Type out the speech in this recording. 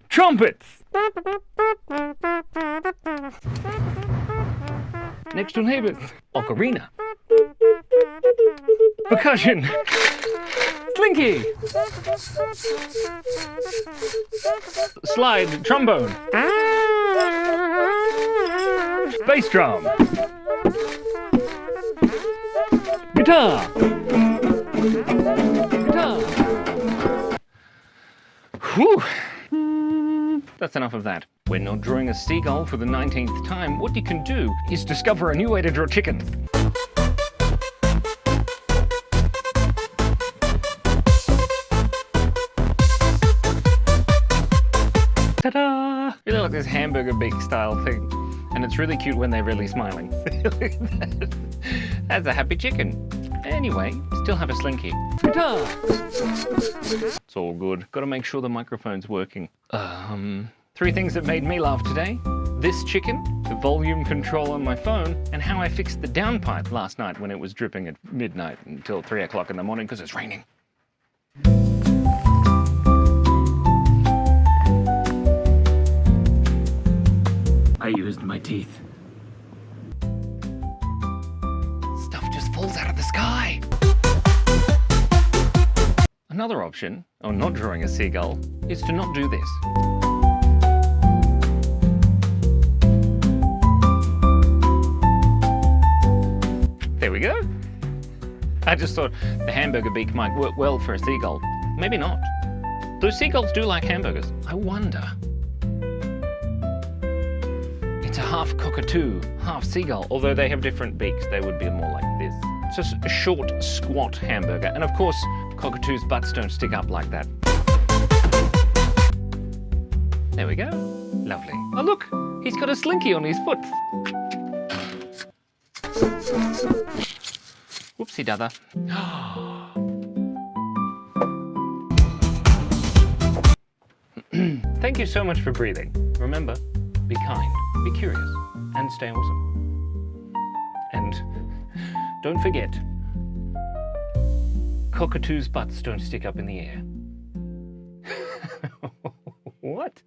Trumpets! Next door neighbors. Ocarina. Percussion. Slinky. Slide. Trombone. Bass drum. Guitar. Whew. That's enough of that. When not drawing a seagull for the 19th time, what you can do is discover a new way to draw chickens. Ta-da! Really like this hamburger beak style thing. And it's really cute when they're really smiling. That's a happy chicken. Anyway, still have a slinky. Guitar! It's all good. Gotta make sure the microphone's working. 3 things that made me laugh today. This chicken, the volume control on my phone, and how I fixed the downpipe last night when it was dripping at midnight until 3 o'clock in the morning because it's raining. I used my teeth. Stuff just falls out of the sky. Another option, on not drawing a seagull, is to not do this. There we go. I just thought the hamburger beak might work well for a seagull. Maybe not. Those seagulls do like hamburgers. I wonder. It's a half cockatoo, half seagull, although they have different beaks. They would be more like this. It's just a short, squat hamburger. And of course, cockatoos' butts don't stick up like that. There we go. Lovely. Oh look, he's got a slinky on his foot. Whoopsie dada. Thank you so much for breathing. Remember, be kind, be curious, and stay awesome. And don't forget, cockatoos' butts don't stick up in the air. What?